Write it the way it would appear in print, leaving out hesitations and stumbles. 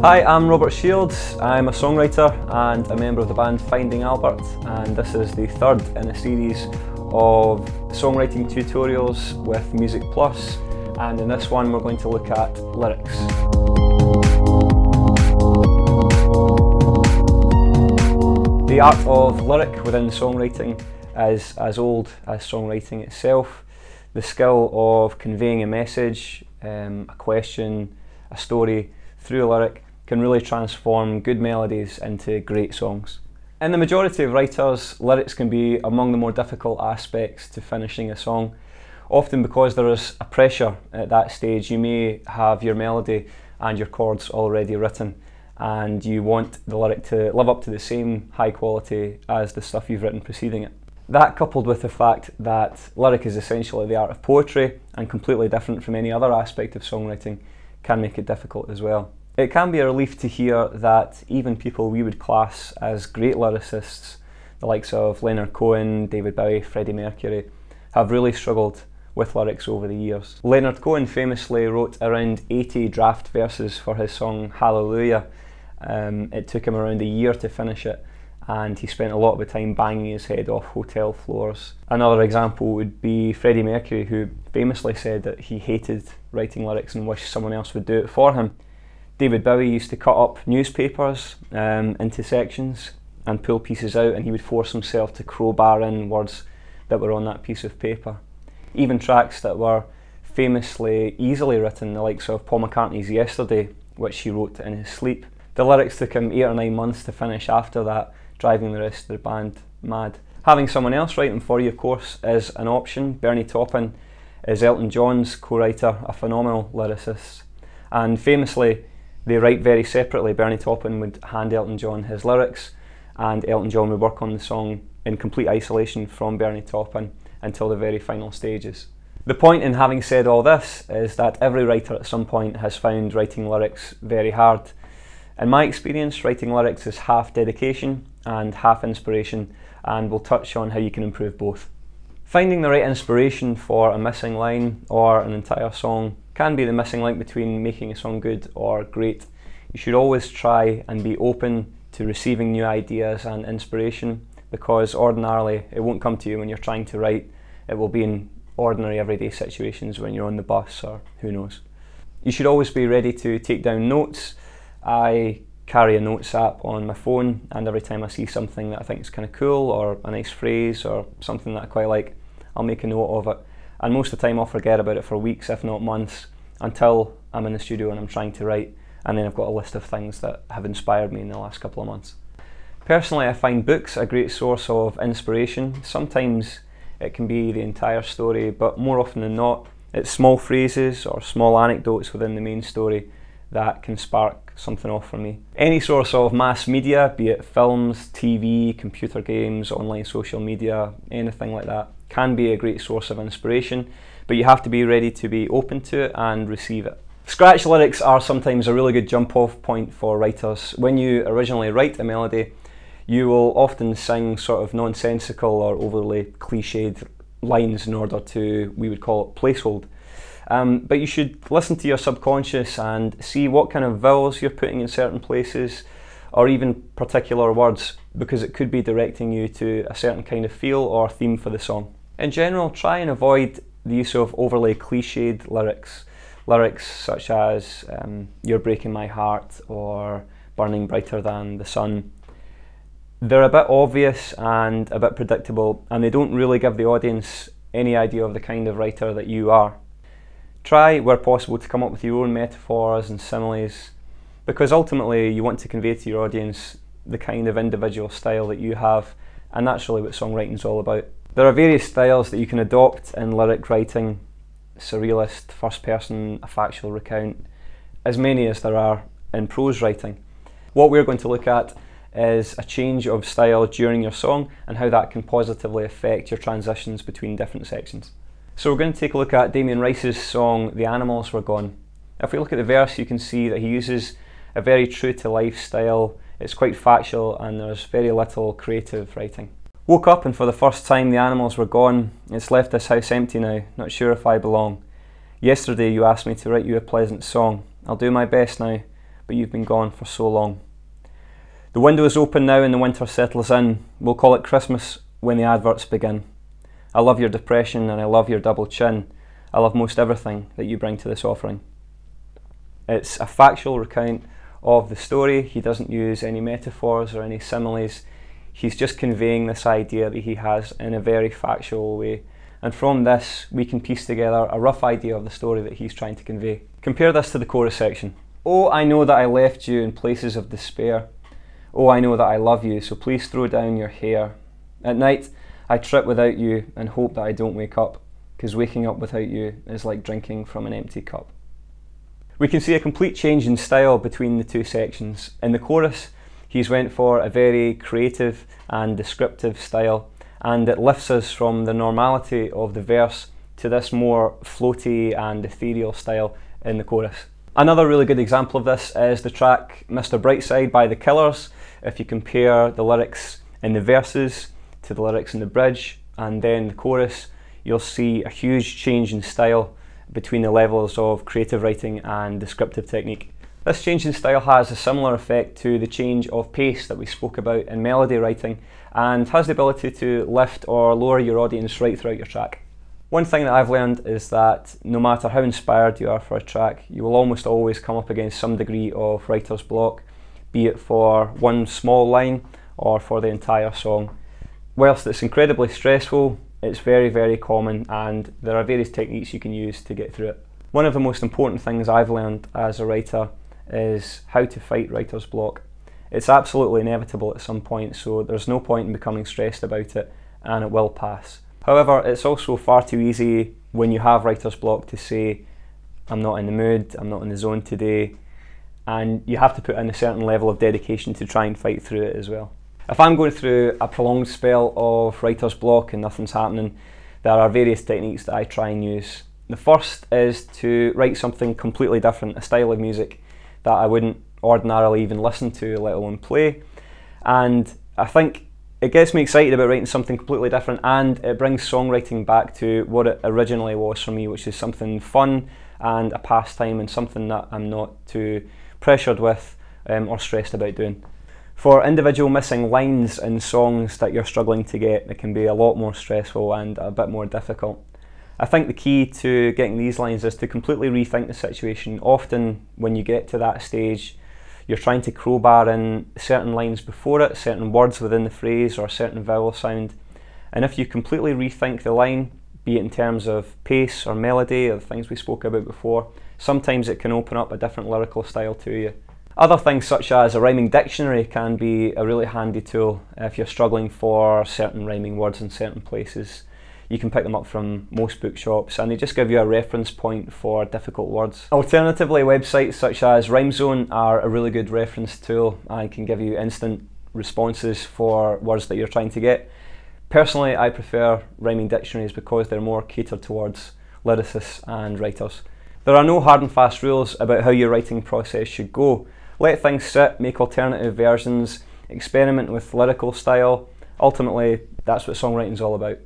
Hi, I'm Robert Shields. I'm a songwriter and a member of the band Finding Albert, and this is the third in a series of songwriting tutorials with Music Plus, and in this one we're going to look at lyrics. The art of lyric within songwriting is as old as songwriting itself. The skill of conveying a message, a question, a story through a lyric can really transform good melodies into great songs. In the majority of writers, lyrics can be among the more difficult aspects to finishing a song. Often because there is a pressure at that stage. You may have your melody and your chords already written and you want the lyric to live up to the same high quality as the stuff you've written preceding it. That, coupled with the fact that lyric is essentially the art of poetry and completely different from any other aspect of songwriting, can make it difficult as well. It can be a relief to hear that even people we would class as great lyricists, the likes of Leonard Cohen, David Bowie, Freddie Mercury, have really struggled with lyrics over the years. Leonard Cohen famously wrote around 80 draft verses for his song Hallelujah. It took him around a year to finish it, and he spent a lot of the time banging his head off hotel floors. Another example would be Freddie Mercury, who famously said that he hated writing lyrics and wished someone else would do it for him. David Bowie used to cut up newspapers into sections and pull pieces out, and he would force himself to crowbar in words that were on that piece of paper. Even tracks that were famously easily written, the likes of Paul McCartney's Yesterday, which he wrote in his sleep. The lyrics took him 8 or 9 months to finish after that, driving the rest of the band mad. Having someone else write them for you, of course, is an option. Bernie Taupin is Elton John's co-writer, a phenomenal lyricist, and famously they write very separately. Bernie Taupin would hand Elton John his lyrics, and Elton John would work on the song in complete isolation from Bernie Taupin until the very final stages. The point in having said all this is that every writer at some point has found writing lyrics very hard. In my experience, writing lyrics is half dedication and half inspiration, and we'll touch on how you can improve both. Finding the right inspiration for a missing line or an entire song can be the missing link between making a song good or great. You should always try and be open to receiving new ideas and inspiration, because ordinarily it won't come to you when you're trying to write. It will be in ordinary everyday situations when you're on the bus or who knows. You should always be ready to take down notes. I carry a notes app on my phone, and every time I see something that I think is kind of cool or a nice phrase or something that I quite like, I'll make a note of it. And most of the time I'll forget about it for weeks, if not months, until I'm in the studio and I'm trying to write, and then I've got a list of things that have inspired me in the last couple of months. Personally, I find books a great source of inspiration. Sometimes it can be the entire story, but more often than not, it's small phrases or small anecdotes within the main story that can spark something off for me. Any source of mass media, be it films, TV, computer games, online social media, anything like that, can be a great source of inspiration, but you have to be ready to be open to it and receive it. Scratch lyrics are sometimes a really good jump off point for writers. When you originally write a melody, you will often sing sort of nonsensical or overly cliched lines in order to, we would call it, placehold. But you should listen to your subconscious and see what kind of vowels you're putting in certain places, or even particular words, because it could be directing you to a certain kind of feel or theme for the song. In general, try and avoid the use of overly cliched lyrics. Lyrics such as "You're breaking my heart" or "Burning brighter than the sun." They're a bit obvious and a bit predictable, and they don't really give the audience any idea of the kind of writer that you are. Try, where possible, to come up with your own metaphors and similes, because ultimately you want to convey to your audience the kind of individual style that you have, and that's really what songwriting is all about. There are various styles that you can adopt in lyric writing: surrealist, first person, a factual recount, as many as there are in prose writing. What we're going to look at is a change of style during your song and how that can positively affect your transitions between different sections. So we're going to take a look at Damien Rice's song "The Animals Were Gone." If we look at the verse, you can see that he uses a very true to life style. It's quite factual and there's very little creative writing. Woke up and for the first time the animals were gone. It's left this house empty now, not sure if I belong. Yesterday you asked me to write you a pleasant song. I'll do my best now, but you've been gone for so long. The window is open now and the winter settles in. We'll call it Christmas when the adverts begin. I love your depression and I love your double chin. I love most everything that you bring to this offering. It's a factual recount of the story. He doesn't use any metaphors or any similes. He's just conveying this idea that he has in a very factual way. And from this, we can piece together a rough idea of the story that he's trying to convey. Compare this to the chorus section. Oh, I know that I left you in places of despair. Oh, I know that I love you, so please throw down your hair. At night, I trip without you and hope that I don't wake up, because waking up without you is like drinking from an empty cup. We can see a complete change in style between the two sections. In the chorus, he's went for a very creative and descriptive style, and it lifts us from the normality of the verse to this more floaty and ethereal style in the chorus. Another really good example of this is the track Mr. Brightside by The Killers. If you compare the lyrics in the verses to the lyrics in the bridge and then the chorus, you'll see a huge change in style between the levels of creative writing and descriptive technique. This change in style has a similar effect to the change of pace that we spoke about in melody writing and has the ability to lift or lower your audience right throughout your track. One thing that I've learned is that no matter how inspired you are for a track, you will almost always come up against some degree of writer's block, be it for one small line or for the entire song. Whilst it's incredibly stressful, it's very, very common and there are various techniques you can use to get through it. One of the most important things I've learned as a writer is how to fight writer's block. It's absolutely inevitable at some point, so there's no point in becoming stressed about it and it will pass. However, it's also far too easy when you have writer's block to say, I'm not in the mood, I'm not in the zone today, and you have to put in a certain level of dedication to try and fight through it as well. If I'm going through a prolonged spell of writer's block and nothing's happening, there are various techniques that I try and use. The first is to write something completely different, a style of music that I wouldn't ordinarily even listen to, let alone play. And I think it gets me excited about writing something completely different, and it brings songwriting back to what it originally was for me, which is something fun and a pastime and something that I'm not too pressured with or stressed about doing. For individual missing lines in songs that you're struggling to get, it can be a lot more stressful and a bit more difficult. I think the key to getting these lines is to completely rethink the situation. Often when you get to that stage, you're trying to crowbar in certain lines before it, certain words within the phrase or a certain vowel sound. And if you completely rethink the line, be it in terms of pace or melody or the things we spoke about before, sometimes it can open up a different lyrical style to you. Other things such as a rhyming dictionary can be a really handy tool if you're struggling for certain rhyming words in certain places. You can pick them up from most bookshops and they just give you a reference point for difficult words. Alternatively, websites such as RhymeZone are a really good reference tool and can give you instant responses for words that you're trying to get. Personally, I prefer rhyming dictionaries because they're more catered towards lyricists and writers. There are no hard and fast rules about how your writing process should go. Let things sit, make alternative versions, experiment with lyrical style. Ultimately, that's what songwriting's all about.